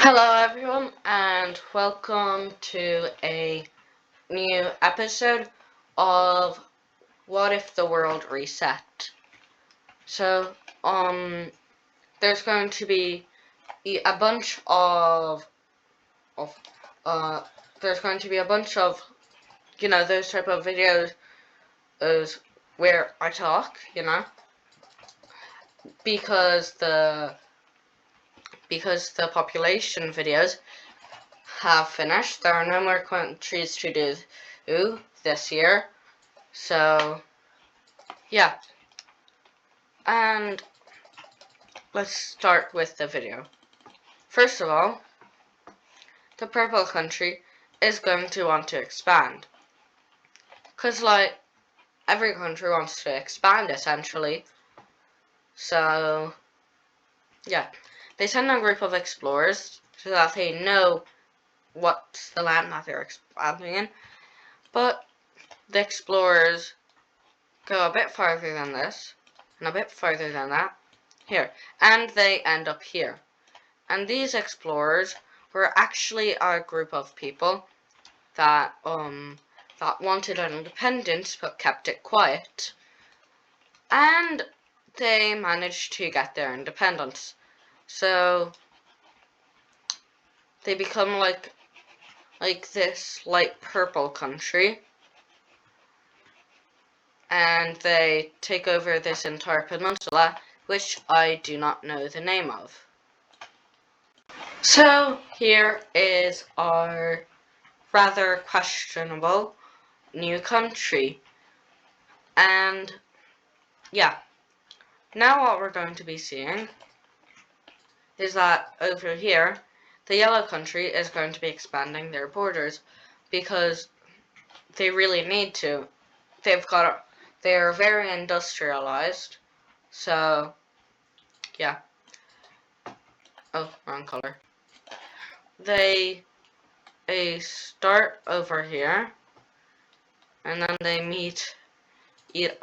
Hello everyone and welcome to a new episode of What If the World Reset. So, there's going to be a bunch of there's going to be a bunch of, those type of videos where I talk, because the population videos have finished. There are no more countries to do this year. So, yeah. And let's start with the video. First of all, the purple country is going to want to expand. Because, every country wants to expand, essentially. So, yeah. They send a group of explorers so that they know what's the land that they're expanding in. But the explorers go a bit farther than this, and a bit farther than that, here, and they end up here. And these explorers were actually a group of people that wanted an independence but kept it quiet, and they managed to get their independence. So they become like this light purple country, and they take over this entire peninsula, which I do not know the name of. So here is our rather questionable new country. And yeah, now what we're going to be seeing is that over here, the yellow country is going to be expanding their borders because they really need to. They're very industrialized. So yeah. Oh, wrong color. They start over here, and then they meet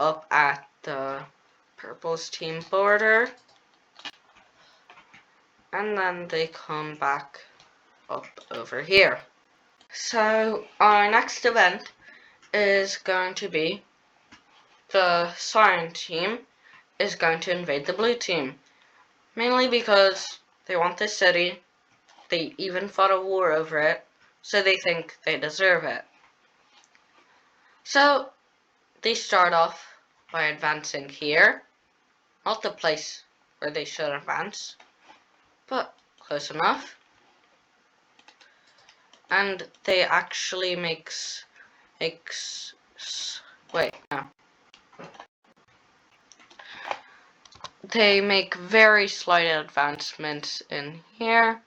up at the purple's team border, and then they come back up over here. So our next event is going to be the cyan team is going to invade the blue team, mainly because they want this city. They even fought a war over it, so they think they deserve it. So they start off by advancing here, not the place where they should advance, but close enough. And they actually they make very slight advancements in here,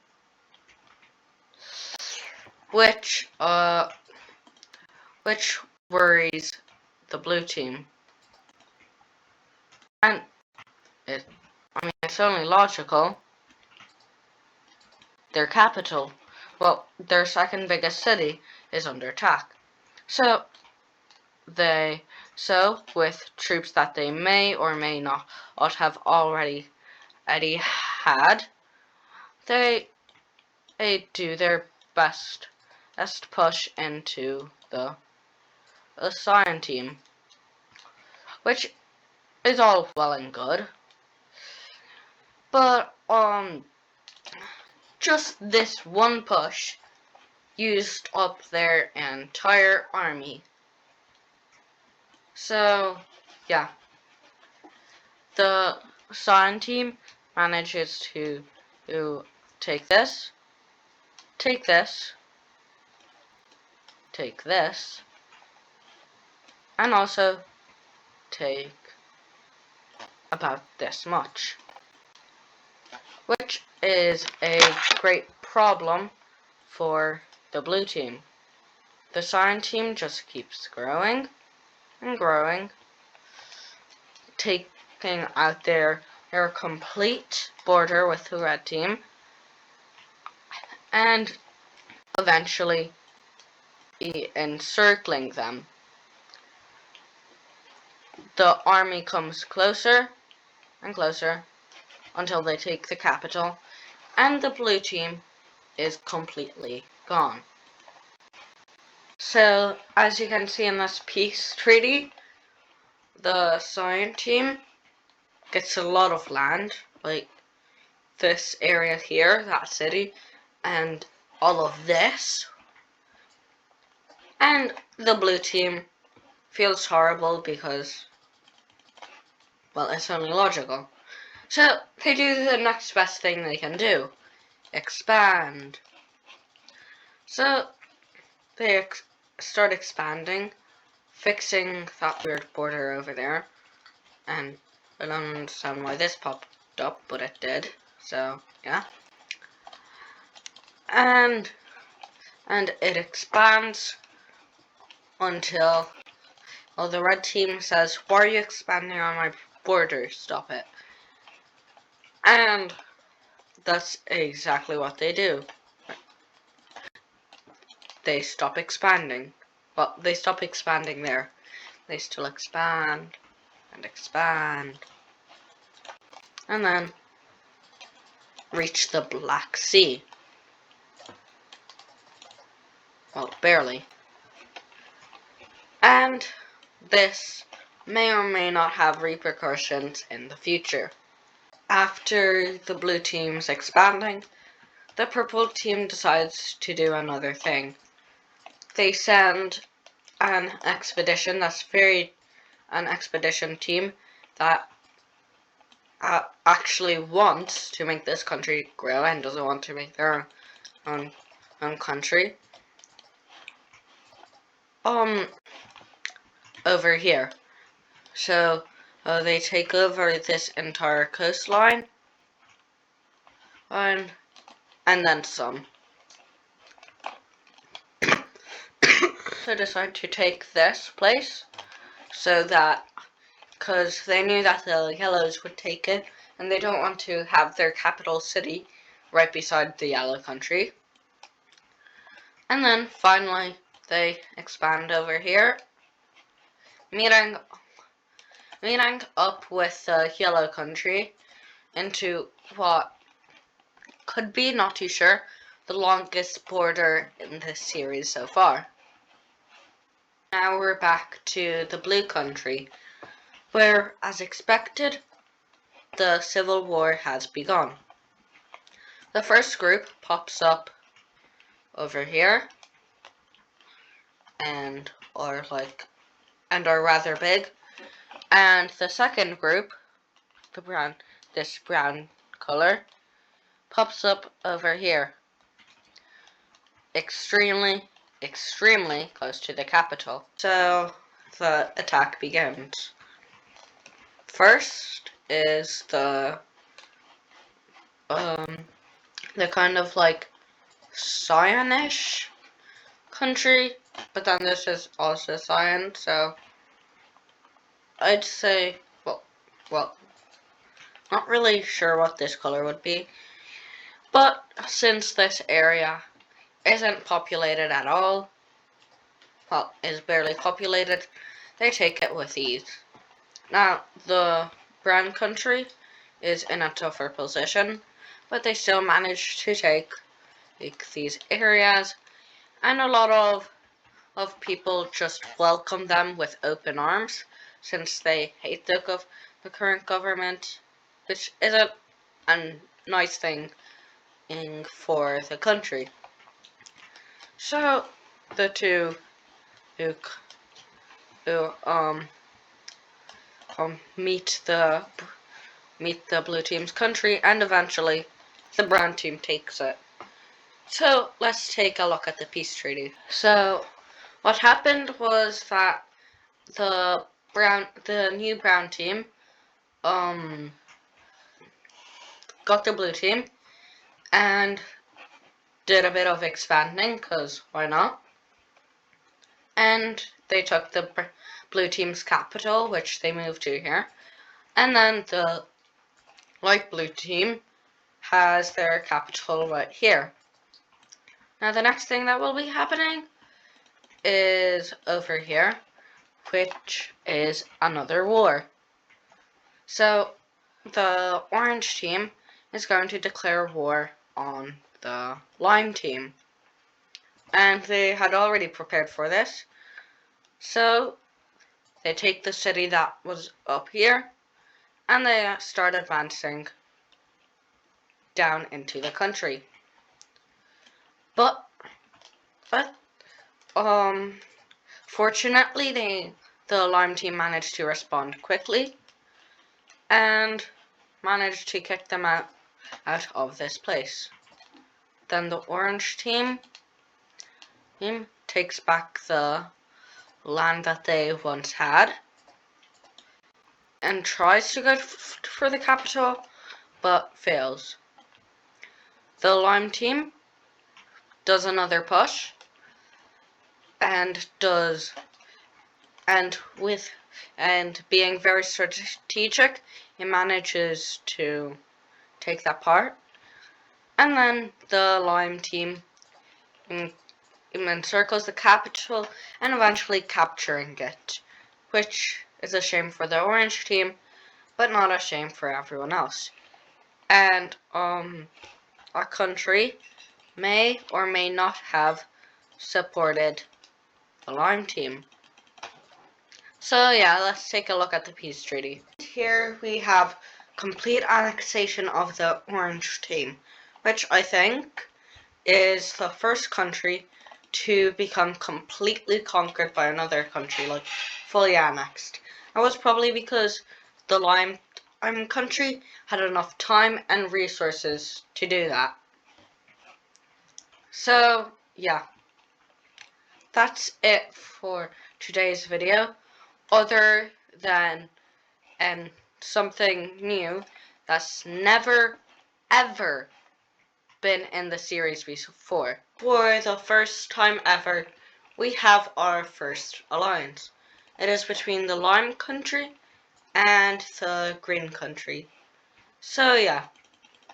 which worries the blue team. And it's only logical. Their capital, their second biggest city, is under attack. So with troops that they may or may not have already had, they do their best push into the cyan team, which is all well and good, but just this one push used up their entire army. So yeah, the cyan team manages to take this, take this, take this, and also take about this much, which is a great problem for the blue team. The cyan team just keeps growing and growing, taking out their complete border with the red team, and eventually encircling them. The army comes closer and closer until they take the capital, and the blue team is completely gone. So, as you can see in this peace treaty, the Cyan team gets a lot of land, like this area here, that city, and all of this. And the blue team feels horrible because, well, it's only logical. So they do the next best thing they can do. Expand. So they start expanding, fixing that weird border over there. And I don't understand why this popped up, but it did. So, yeah. And it expands until, well, the red team says, "Why are you expanding on my border? Stop it." And that's exactly what they do. They stop expanding. Well, they stop expanding there. They still expand and expand. And then reach the Black Sea. Well, barely. And this may or may not have repercussions in the future. After the blue team's expanding, the purple team decides to do another thing. They send an expedition team that actually wants to make this country grow and doesn't want to make their own country. Over here. So they take over this entire coastline and then some. So decide to take this place so that, because they knew that the yellows would take it and they don't want to have their capital city right beside the yellow country. And then finally they expand over here, meeting up with the yellow country into what could be, not too sure, the longest border in this series so far. Now we're back to the blue country, where, as expected, the civil war has begun. The first group pops up over here and are rather big, and the second group, this brown color, pops up over here, extremely close to the capital. So the attack begins. First is the kind of like cyanish country, but then this is also cyan, so I'd say, well, not really sure what this color would be, but since this area isn't populated at all, well, is barely populated, they take it with ease. Now, the brown country is in a tougher position, but they still manage to take these areas, and a lot of people just welcome them with open arms, since they hate the current government, which isn't a nice thing for the country. So the two who meet the blue team's country, and eventually the brown team takes it. So let's take a look at the peace treaty. So what happened was that the new brown team got the blue team and did a bit of expanding, because why not? And they took the blue team's capital, which they moved to here. And then the light blue team has their capital right here. Now the next thing that will be happening is over here, which is another war. So the orange team is going to declare war on the Lime team. And they had already prepared for this. So they take the city that was up here and they start advancing down into the country. But fortunately the Lime team managed to respond quickly and managed to kick them out of this place. Then the Orange team takes back the land that they once had and tries to go for the capital, but fails. The Lime team does another push and being very strategic, it manages to take that part. And then the Lime team encircles the capital and eventually capturing it, which is a shame for the Orange team, but not a shame for everyone else. And our country may or may not have supported the Lime team. So yeah, let's take a look at the peace treaty. Here we have complete annexation of the Orange team, which I think is the first country to become completely conquered by another country, like fully annexed. That was probably because the Lime country had enough time and resources to do that. So yeah, that's it for today's video. Other than something new that's never ever been in the series before. For the first time ever, we have our first alliance. It is between the Lime country and the Green country. So yeah,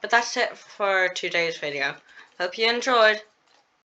but that's it for today's video. Hope you enjoyed.